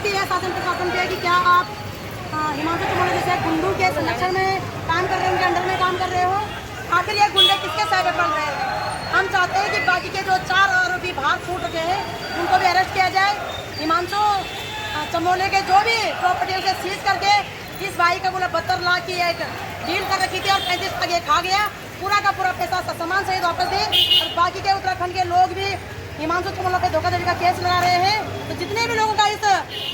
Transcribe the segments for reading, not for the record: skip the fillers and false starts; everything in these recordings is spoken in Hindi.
की है शासन प्रशासन पे कि क्या आप हिमांशु चमोली जैसे गुंडों के संरक्षण में काम कर रहे हो, उनके अंडर में काम कर रहे हो? आखिर ये गुंडे किसके सह पे पड़ रहे हैं? हम चाहते हैं कि बाकी के जो 4 आरोपी भाग फूट रहे हैं उनको भी अरेस्ट किया जाए। हिमांशु चमोली के जो भी प्रॉपर्टी उसे सीज करके इस भाई का बोला 72 लाख की एक डील कर रखी थी और 35 तक ये खा गया, पूरा का पूरा पैसा सामान सहित वापस दे। और बाकी के उत्तराखंड के लोग भी हिमांशु चमोली पे धोखाधड़ी का केस लगा रहे हैं। तो जितने भी लोगों का इस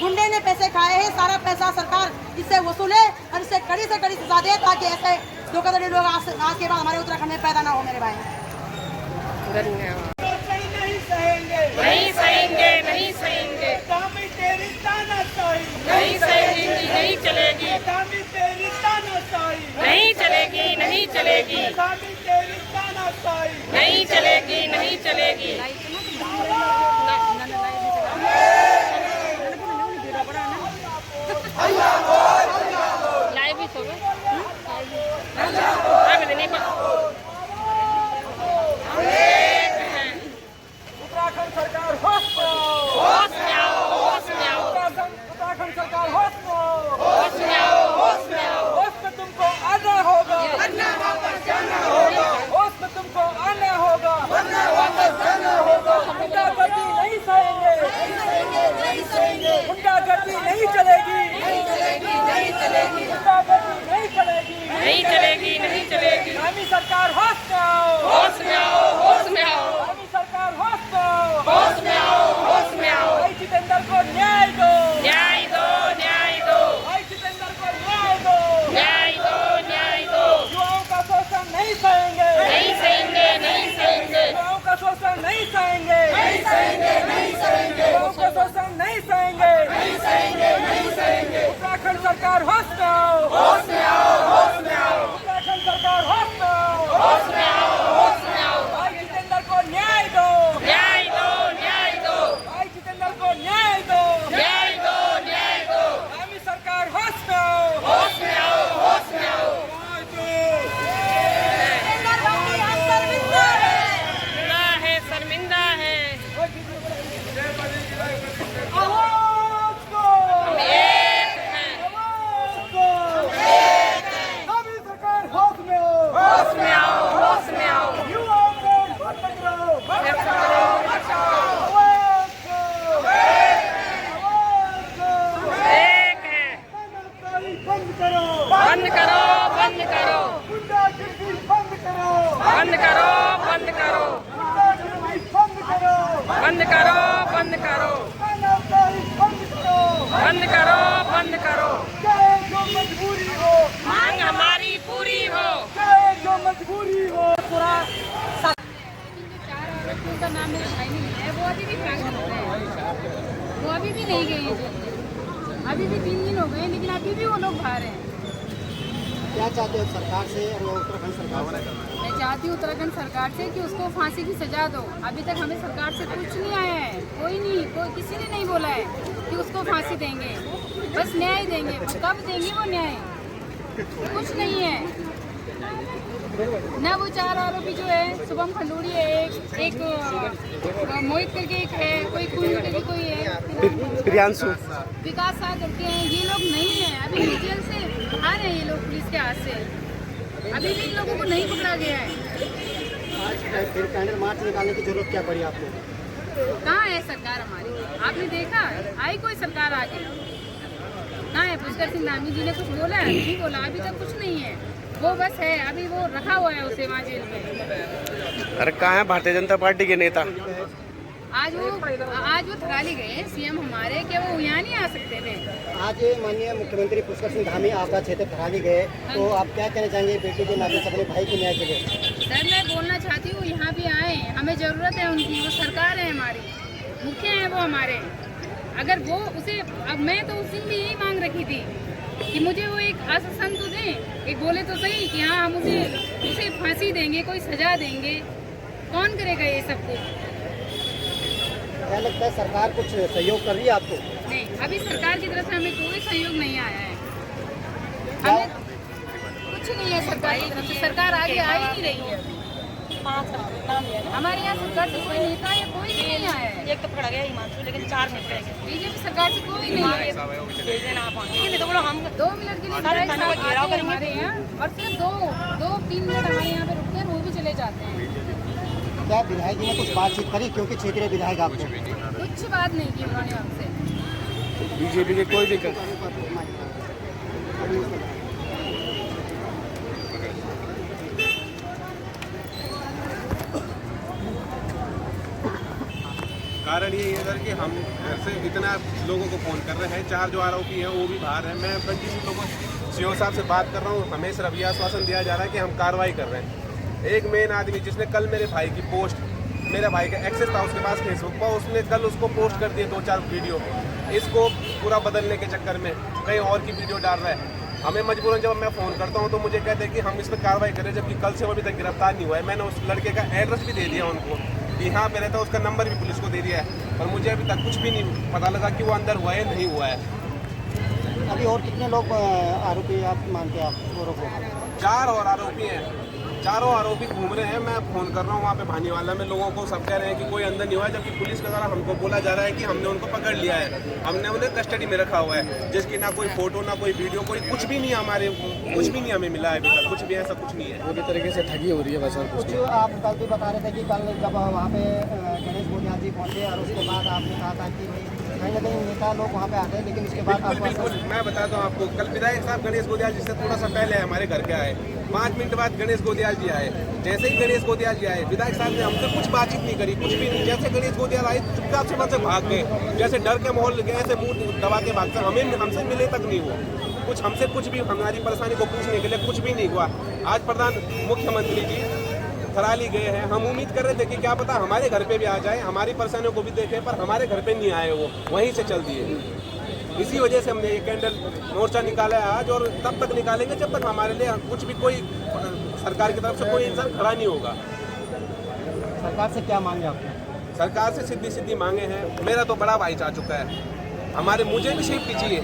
गुंडे ने पैसे खाए हैं, सारा पैसा सरकार इससे वसूले और इससे कड़ी से कड़ी सजा दे ताकि ऐसे धोखाधड़ी लोग आज के बाद हमारे उत्तराखंड में पैदा ना हो। मेरे भाई नहीं सहेंगे, नहीं सहेंगे, नहीं सहेंगे, कामी तेरी तानाशाही, नहीं सहेंगे, नहीं चलेगी, कामी तेरी तानाशाही, नहीं चलेगी, नहीं चलेगी, कामी तेरी तानाशाही, नहीं चलेगी, नहीं चलेगी। लाइव ही सो गए। उत्तराखंड सरकार होश में आओ, होश में आओ, होश में आओ, उत्तराखंड सरकार होश में आओ, होश में आओ, होश में आओ। होश में तुमको आना होगा, वरना वापस जाना होगा, होश में तुमको आना होगा, वरना वापस जाना होगा। गुंडागर्दी नहीं सहेंगे, नहीं सहेंगे, गुंडागर्दी नहीं चलेगी, नहीं चलेगी, नहीं चलेगी, गुंडागर्दी नहीं चलेगी, नहीं चलेगी, नहीं चलेगी। कामी सरकार होश में आओ, होश में आओ, होश में आओ, कामी सरकार होश में आओ, होश में आओ, होश में आओ। भाई जितेंद्र को न्याय दो, न्याय दो, न्याय दो, भाई जितेंद्र को न्याय दो, न्याय दो, न्याय दो। युवाओं का शोषण नहीं सहेंगे, नहीं सहेंगे, नहीं सहेंगे, युवाओं का शोषण नहीं सहेंगे, नहीं सहेंगे, नहीं सहेंगे, युवाओं का शोषण नहीं सहेंगे, नहीं सहेंगे, नहीं सहेंगे। उत्तराखंड सरकार होश में आओ, होश में आओ, होश में आओ, उत्तराखंड सरकार होश में आओ, होश में आओ, होश में आओ। भाई जितेंद्र को न्याय दो, न्याय दो, न्याय दो, भाई जितेंद्र को न्याय दो, न्याय दो, न्याय दो। कामी सरकार होश में आओ, होश में आओ, होश में आओ। गुनाह है, शर्मिंदा है। आवाज को, हम एक हैं, आवाज को, कामी सरकार होश में आओ, होश में आओ, होश में आओ। युवाओं को मत पकड़ो, मत पकड़ो, बचाओ। आवाज को, आवाज को, एक है, तानाशाही बंद करो, बंद करो, बंद करो, गुंडागर्दी बंद करो, बंद करो, बंद करो, गुंडागर्दी बंद करो, बंद करो, बंद करो, तानाशाही बंद करो, बंद करो, बंद करो। चाहे जो मजबूरी हो, मांग हमारी पूरी हो। चाहे जो मजबूरी हो, पूरा उनका नाम मेरे भाई ने लिया है, वो अभी भी भाग रहे हैं, वो अभी भी नहीं गए हैं जेल। अभी भी 3 दिन हो गए लेकिन अभी भी वो लोग बाहर हैं। क्या चाहते हो सरकार से और उत्तराखंड सरकार से? मैं चाहती हूँ उत्तराखंड सरकार से कि उसको फांसी की सजा दो। अभी तक हमें सरकार से कुछ नहीं आया है, कोई नहीं, कोई किसी ने नहीं बोला है कि उसको फांसी देंगे, बस न्याय देंगे। कब देंगे वो न्याय? कुछ नहीं है ना। वो 4 आरोपी जो है, शुभम खंडूरी है, एक मोहित करके एक है, कोई कुंज करके कोई है, प्रियांशु, विकास शाह करके हैं, ये लोग नहीं है। अभी जेल से बाहर हैं ये लोग पुलिस के हाथ से, अभी भी इन लोगों को नहीं पकड़ा गया है। आज फिर कैंडल मार्च निकालने की जरूरत क्या पड़ी आपको? कहाँ है सरकार हमारी? आपने देखा आई कोई सरकार आगे? कहाँ है? पुष्कर सिंह धामी जी ने कुछ बोला है? नहीं बोला, अभी तक कुछ नहीं है। वो बस है, अभी वो रखा हुआ है उसे वहाँ जेल में। अरे कहाँ है भारतीय जनता पार्टी के नेता? आज वो थराली गए सीएम हमारे, क्या वो यहाँ नहीं आ सकते थे? आज माननीय मुख्यमंत्री पुष्कर सिंह धामी आपका क्षेत्र थराली गए, तो आप क्या कहना चाहेंगे बेटी के नाते अपने भाई के न्याय के लिए? सर मैं बोलना चाहती हूँ यहाँ भी आए, हमें ज़रूरत है उनकी, वो सरकार है हमारी, मुखिया है वो हमारे। अगर वो उसे, अब मैं तो उस दिन भी यही मांग रखी थी कि मुझे वो एक आश्वासन तो दें, एक बोले तो सही कि हाँ हम उसे फांसी देंगे, कोई सजा देंगे। कौन करेगा ये सब कुछ? क्या लगता है सरकार कुछ सहयोग कर रही है आपको? नहीं, अभी सरकार की तरफ से हमें कोई सहयोग नहीं आया है। हमें कुछ नहीं है सरकार की तरफ से, सरकार आगे आ ही नहीं रही है। 5 नाम लिया ना। हमारे यहाँ सरकार से कोई नेता या कोई भी नहीं आया है। एक तो पकड़ा गया हिमांशु, लेकिन 4 निकले गए। बीजेपी सरकार से कोई नहीं आया है। भेज देना आप, ठीक है, नहीं तो बोलो हम 2 मिनट के लिए सारे विधायक थाने का साहब घेराव आते हैं करेंगे। हमारे यहाँ और सिर्फ 2-3 मिनट हमारे यहाँ पे रुकते हैं, वो भी चले जाते हैं। क्या विधायक जी ने कुछ बातचीत करी, क्योंकि क्षेत्रीय विधायक आपको? कुछ बात नहीं की उन्होंने हमसे। बीजेपी के कोई भी कारण ये है सर कि हम घर से इतना लोगों को फ़ोन कर रहे हैं, 4 जो आरोपी हैं वो भी बाहर हैं। मैं कंटिन्यू लोगों सीओ साहब से बात कर रहा हूँ, हमें सिर्फ ये आश्वासन दिया जा रहा है कि हम कार्रवाई कर रहे हैं। एक मेन आदमी जिसने कल मेरे भाई की पोस्ट, मेरा भाई का एक्सेस था उसके पास फेसबुक पर, उसने कल उसको पोस्ट कर दिए 2-4 वीडियो। इसको पूरा बदलने के चक्कर में कहीं और की वीडियो डाल रहा है। हमें मजबूरन जब मैं फ़ोन करता हूँ तो मुझे कहते हैं कि हम इस पर कार्रवाई करें, जबकि कल से वो अभी तक गिरफ्तार नहीं हुआ है। मैंने उस लड़के का एड्रेस भी दे दिया उनको, यहाँ पे रहता है, उसका नंबर भी पुलिस को दे दिया है, और मुझे अभी तक कुछ भी नहीं पता लगा कि वो अंदर हुआ है नहीं हुआ है। अभी और कितने लोग आरोपी आप मानते हैं आप औरों को? 4 और आरोपी हैं, चारों आरोपी घूम रहे हैं। मैं फ़ोन कर रहा हूँ वहाँ पे भानीवाला में, लोगों को सब कह रहे हैं कि कोई अंदर नहीं हुआ है, जबकि पुलिस के द्वारा हमको बोला जा रहा है कि हमने उनको पकड़ लिया है, हमने उन्हें कस्टडी में रखा हुआ है, जिसकी ना कोई फोटो ना कोई वीडियो, कोई कुछ भी नहीं हमारे, कुछ भी नहीं हमें मिला है अभी तक, कुछ भी ऐसा कुछ नहीं है। पूरी तरीके से ठगी हो रही है बस और कुछ कुछ आप कल भी बता रहे थे कि कल जब वहाँ पे गणेश गोदियाल जी पहुँचे और उसके बाद आपने कहा था कि कहीं ना कहीं नेता लोग वहाँ पे आते हैं, लेकिन उसके बाद बिल्कुल बिल्कुल, मैं बताता हूँ आपको, कल विधायक साहब गणेश गोदियाल जी से थोड़ा सा पहले हमारे घर के आए, 5 मिनट बाद गणेश गोदियाल जी आए। जैसे ही गणेश गोदियाल जी आए, विधायक साहब ने हमसे कुछ बातचीत नहीं करी, कुछ भी नहीं। जैसे गणेश गोदियाल आए चुपचाप से वहाँ से भाग गए, जैसे डर के माहौल गए, ऐसे मुंह दबा के भागते, हमें हमसे मिले तक नहीं हुआ कुछ, हमसे कुछ भी हमारी परेशानी को पूछने के लिए कुछ भी नहीं हुआ। आज प्रधान मुख्यमंत्री जी थराली गए हैं, हम उम्मीद कर रहे थे कि क्या पता हमारे घर पे भी आ जाए, हमारी परेशानियों को भी देखें, पर हमारे घर पे नहीं आए, वो वहीं से चल दिए। इसी वजह से हमने ये कैंडल मोर्चा निकाला है आज, और तब तक निकालेंगे जब तक हमारे लिए कुछ भी कोई सरकार की तरफ से कोई इंसान खड़ा नहीं होगा। सरकार से क्या मांगे आपने? सरकार से सीधी मांगे हैं। मेरा तो बड़ा भाई चाह चुका है, मुझे भी सेफ्टी चाहिए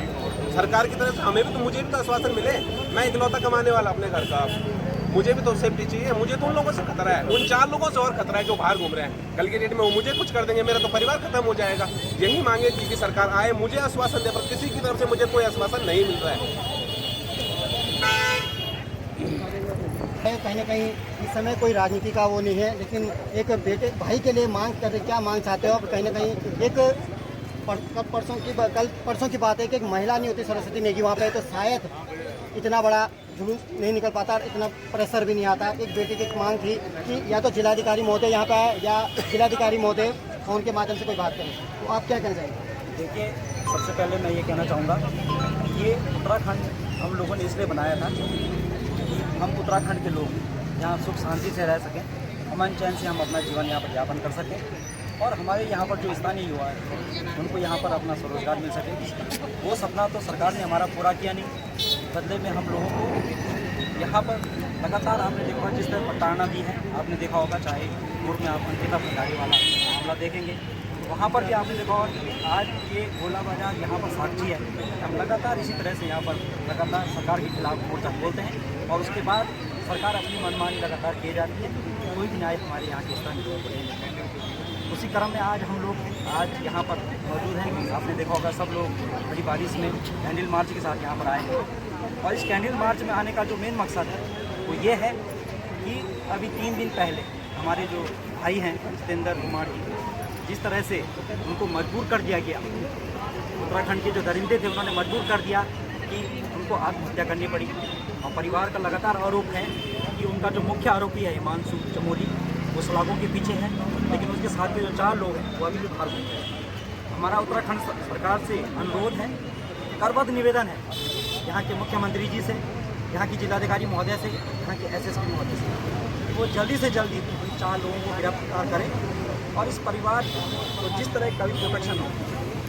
सरकार की तरफ से, हमें भी तो, मुझे भी तो आश्वासन मिले। मैं इकलौता कमाने वाला अपने घर का, मुझे भी तो सेफ्टी चाहिए। मुझे तो उन लोगों से खतरा है, उन 4 लोगों से और खतरा है जो बाहर घूम रहे हैं। कल की डेट में वो मुझे कुछ कर देंगे, मेरा तो परिवार खत्म हो जाएगा। यही मांगे कि सरकार आए, मुझे आश्वासन दे, पर किसी की तरफ से मुझे कोई आश्वासन नहीं मिल रहा है। कहीं ना कहीं इस समय कोई राजनीति का वो नहीं है, लेकिन एक बेटे भाई के लिए मांग कर, क्या मांग चाहते हो? कहीं ना कहीं एक कल परसों की बात है कि एक महिला नहीं होती सरस्वती नेगी वहाँ पे, तो शायद इतना बड़ा जुलूस नहीं निकल पाता, इतना प्रेशर भी नहीं आता। एक बेटे की मांग थी कि या तो जिलाधिकारी महोदय यहाँ पे आए, या जिलाधिकारी महोदय फ़ोन के माध्यम से कोई बात करें, तो आप क्या कहना चाहेंगे? देखिए, सबसे पहले मैं ये कहना चाहूँगा, ये उत्तराखंड हम लोगों ने इसलिए बनाया था कि हम उत्तराखंड के लोग यहाँ सुख शांति से रह सकें, अमन चैन से हम अपना जीवन यहाँ पर यापन कर सकें, और हमारे यहाँ पर जो स्थानीय युवा है उनको यहाँ पर अपना स्वरोजगार मिल सके। वो सपना तो सरकार ने हमारा पूरा किया नहीं, बदले में हम लोगों को यहाँ पर लगातार आपने देखा जिस तरह प्रताड़ना दी है, आपने देखा होगा, चाहे पूर्व में आप अंकिता भंडारी वाला मामला देखेंगे, वहाँ पर भी आपने देखा होगा कि आज ये गोला बाजार यहाँ पर साक्षी है। हम लगातार इसी तरह से यहाँ पर लगातार सरकार के खिलाफ मोर्चा बोलते हैं, और उसके बाद सरकार अपनी मनमानी लगातार की जाती है, कोई भी न्याय हमारे यहाँ के स्थानीय लोगों को नहीं मिलता। उसी क्रम में आज हम लोग यहाँ पर मौजूद हैं। आपने देखा होगा सब लोग बड़ी बारिश में कैंडल मार्च के साथ यहाँ पर आए हैं, और इस कैंडल मार्च में आने का जो मेन मकसद है वो ये है कि अभी 3 दिन पहले हमारे जो भाई हैं जितेंद्र कुमार जी, जिस तरह से उनको मजबूर कर दिया गया, उत्तराखंड के जो दरिंदे थे उन्होंने मजबूर कर दिया कि उनको आत्महत्या करनी पड़ी। और परिवार का लगातार आरोप है कि उनका जो मुख्य आरोपी है हिमांशु चमोली, वो सलाखों के पीछे है, लेकिन उसके साथ के जो 4 लोग हैं वो अभी भी बाहर घूमते हैं। हमारा उत्तराखंड सरकार से अनुरोध है, करबद्ध निवेदन है यहाँ के मुख्यमंत्री जी से, यहाँ की जिलाधिकारी महोदय से, यहाँ के एसएसपी महोदय से, कि वो जल्दी से जल्दी उन 4 लोगों को गिरफ्तार करें, और इस परिवार को जिस तरह का भी प्रोटेक्शन हो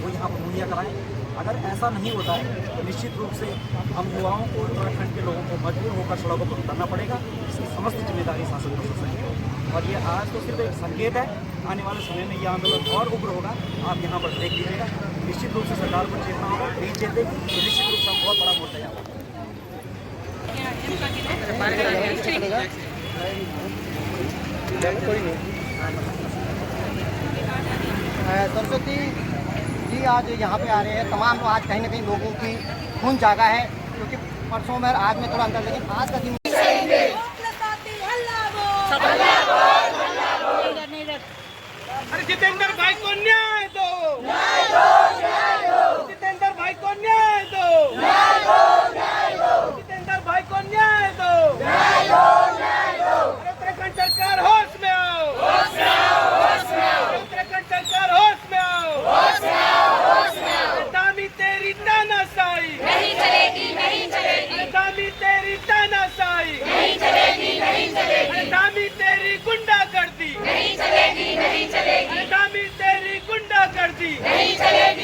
वो यहाँ पर मुहैया कराएं। अगर ऐसा नहीं होता है तो निश्चित रूप से हम युवाओं को, उत्तराखंड के लोगों को मजबूर होकर सड़कों पर उतरना पड़ेगा। इसकी समस्त जिम्मेदारी शासन प्रशासन की है, और ये आज तो सिर्फ एक संकेत है, आने वाले समय में यह आंदोलन और उग्र होगा। आप यहाँ पर देख लीजिएगा, निश्चित रूप से सरकार को चेतना होगा, नहीं चेतेगी तो निश्चित रूप से हम बहुत बड़ा मोर्चा यहाँ सरस्वती जी आज यहाँ पे आ रहे हैं, तमाम लोग आज कहीं ना कहीं लोगों की खून जागा है, क्योंकि परसों में आज में थोड़ा अंदर, लेकिन आज का दिन अरे जितेंद्र भाई को न्याय दो, जितेंद्र भाई को न्याय दो, जितेंद्र भाई को न्याय दो। अरे उत्तराखंड सरकार होश में आओ, अरे उत्तराखंड सरकार होश में आओ। अरे दामी तेरी तानाशाही नहीं चलेगी, अरे दामी तेरी तानाशाही नहीं चलेगी, अरे दामी तेरी गुंडागर्दी नहीं चलेगी, अरे दामी तेरी गुंडागर्दी नहीं चलेगी।